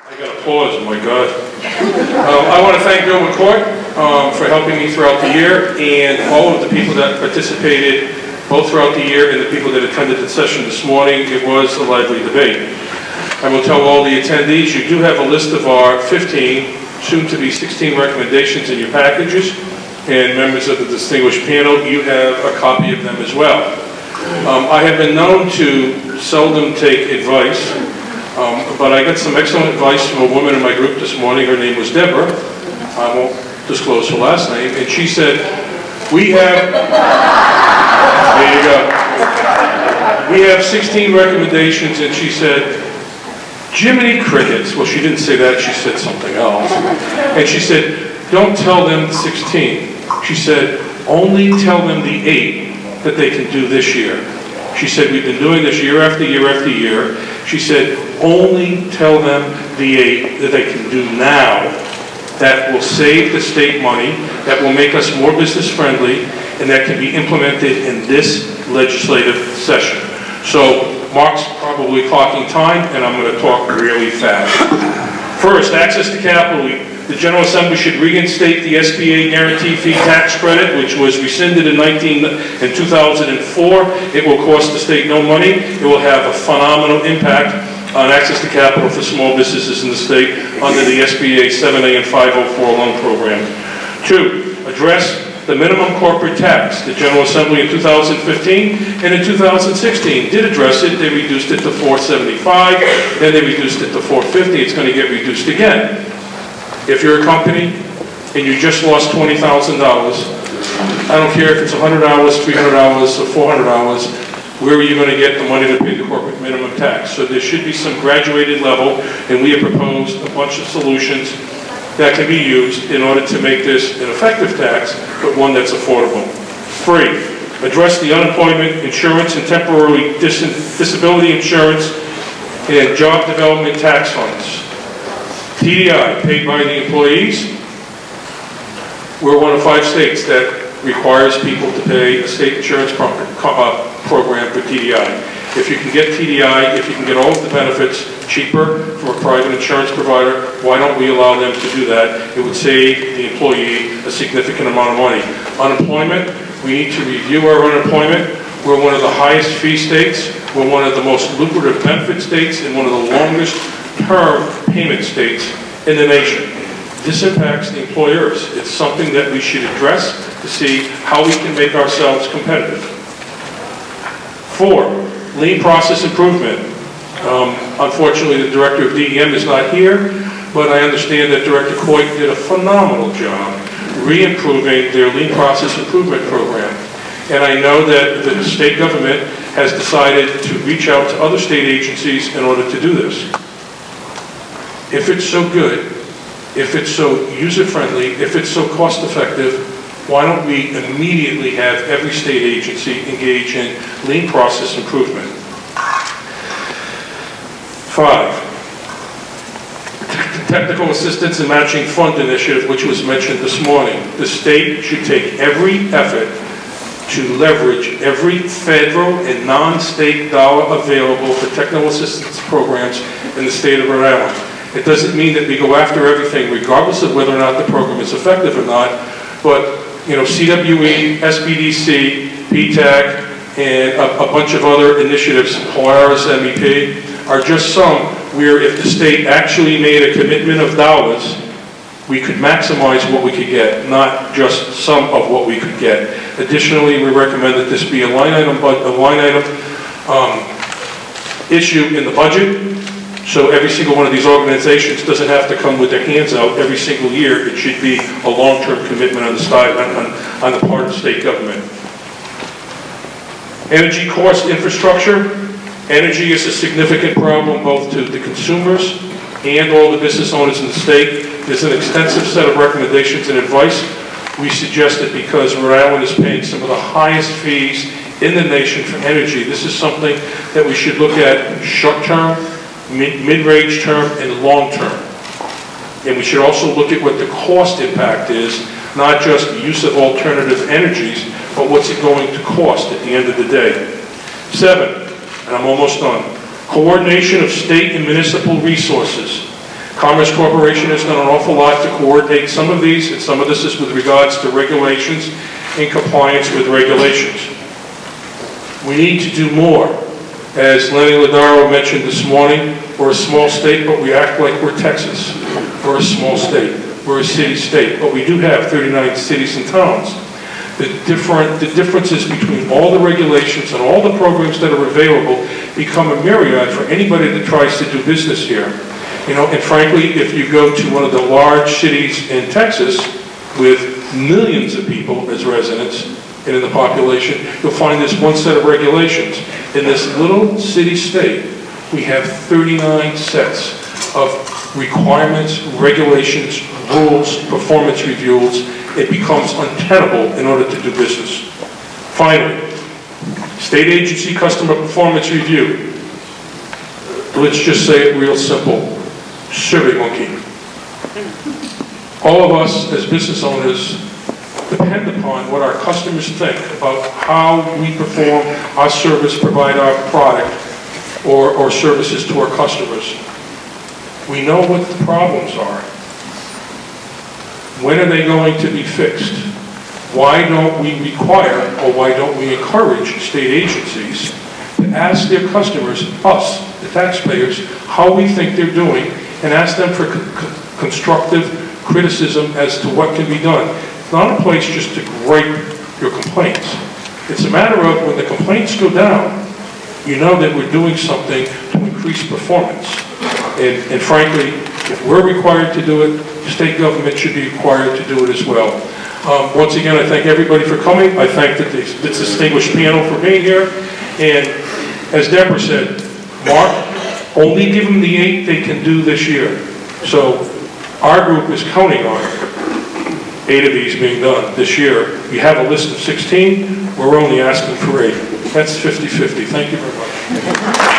I got applause, oh my God. I want to thank Bill McCourt for helping me throughout the year, and all of the people that participated both throughout the year and the people that attended the session this morning. It was a lively debate. I will tell all the attendees, you do have a list of our 15, soon to be 16 recommendations in your packages, and members of the distinguished panel, you have a copy of them as well. I have been known to seldom take advice, but I got some excellent advice from a woman in my group this morning. Her name was Deborah. I won't disclose her last name. And she said, we have 16 recommendations, and she said, Jiminy Crickets. Well, she didn't say that, she said something else. And she said, don't tell them 16. She said, only tell them the 8 that they can do this year. She said, we've been doing this year after year after year. She said, only tell them the 8 that they can do now that will save the state money, that will make us more business friendly, and that can be implemented in this legislative session. So Mark's probably clocking time, and I'm going to talk really fast. First, access to capital. The General Assembly should reinstate the SBA guarantee fee tax credit, which was rescinded in 2004. It will cost the state no money. It will have a phenomenal impact on access to capital for small businesses in the state under the SBA 7A and 504 loan program. 2, address the minimum corporate tax. The General Assembly in 2015 and in 2016 did address it. They reduced it to $475, then they reduced it to $450. It's going to get reduced again. If you're a company and you just lost $20,000, I don't care if it's 100 hours, 300 hours, or 400 hours, where are you going to get the money to pay the corporate minimum tax? So there should be some graduated level, and we have proposed a bunch of solutions that can be used in order to make this an effective tax, but one that's affordable. 3, address the unemployment insurance and temporary disability insurance and job development tax funds. TDI, paid by the employees. We're one of 5 states that requires people to pay a state insurance program for TDI. If you can get TDI, if you can get all of the benefits cheaper from a private insurance provider, why don't we allow them to do that? It would save the employee a significant amount of money. Unemployment, we need to review our unemployment. We're one of the highest fee states. We're one of the most lucrative benefit states and one of the longest term payment states in the nation. This impacts the employers. It's something that we should address to see how we can make ourselves competitive. 4, lean process improvement. Unfortunately, the Director of DEM is not here, but I understand that Director Coit did a phenomenal job re-improving their lean process improvement program. And I know that the state government has decided to reach out to other state agencies in order to do this. If it's so good, if it's so user-friendly, if it's so cost-effective, why don't we immediately have every state agency engage in lean process improvement? 5, technical assistance and matching fund initiative, which was mentioned this morning. The state should take every effort to leverage every federal and non-state dollar available for technical assistance programs in the state of Rhode Island. It doesn't mean that we go after everything, regardless of whether or not the program is effective or not, but CWE, SBDC, PTAC, and a bunch of other initiatives, Polaris, MEP, are just some where if the state actually made a commitment of dollars, we could maximize what we could get, not just some of what we could get. Additionally, we recommend that this be a line item issue in the budget. So every single one of these organizations doesn't have to come with their hands out every single year. It should be a long-term commitment on the part of the state government. Energy cost infrastructure. Energy is a significant problem both to the consumers and all the business owners in the state. There's an extensive set of recommendations and advice. We suggest that because Rhode Island is paying some of the highest fees in the nation for energy, this is something that we should look at short-term, mid-range term, and long-term. And we should also look at what the cost impact is, not just the use of alternative energies, but what's it going to cost at the end of the day. 7, and I'm almost done, coordination of state and municipal resources. Commerce Corporation has done an awful lot to coordinate some of these, and some of this is with regards to regulations in compliance with regulations. We need to do more. As Lenny Ladaro mentioned this morning, we're a small state, but we act like we're Texas. We're a small state. We're a city state, but we do have 39 cities and towns. The differences between all the regulations and all the programs that are available become a myriad for anybody that tries to do business here. You know, and frankly, if you go to one of the large cities in Texas with millions of people as residents and in the population, you'll find this one set of regulations. In this little city state, we have 39 sets of requirements, regulations, rules, performance reviews. It becomes untenable in order to do business. Finally, state agency customer performance review. Let's just say it real simple. SurveyMonkey. All of us as business owners depend upon what our customers think about how we perform our service, provide our product or services to our customers. We know what the problems are. When are they going to be fixed? Why don't we require, or why don't we encourage state agencies to ask their customers, us, the taxpayers, how we think they're doing, and ask them for constructive criticism as to what can be done. It's not a place just to gripe your complaints. It's a matter of when the complaints go down, you know that we're doing something to increase performance. And frankly, if we're required to do it, state government should be required to do it as well. Once again, I thank everybody for coming. I thank the distinguished panel for being here. And as Deborah said, Mark, only give them the 8 they can do this year. So our group is counting on 8 of these being done this year. We have a list of 16. We're only asking for 8. That's 50-50. Thank you very much.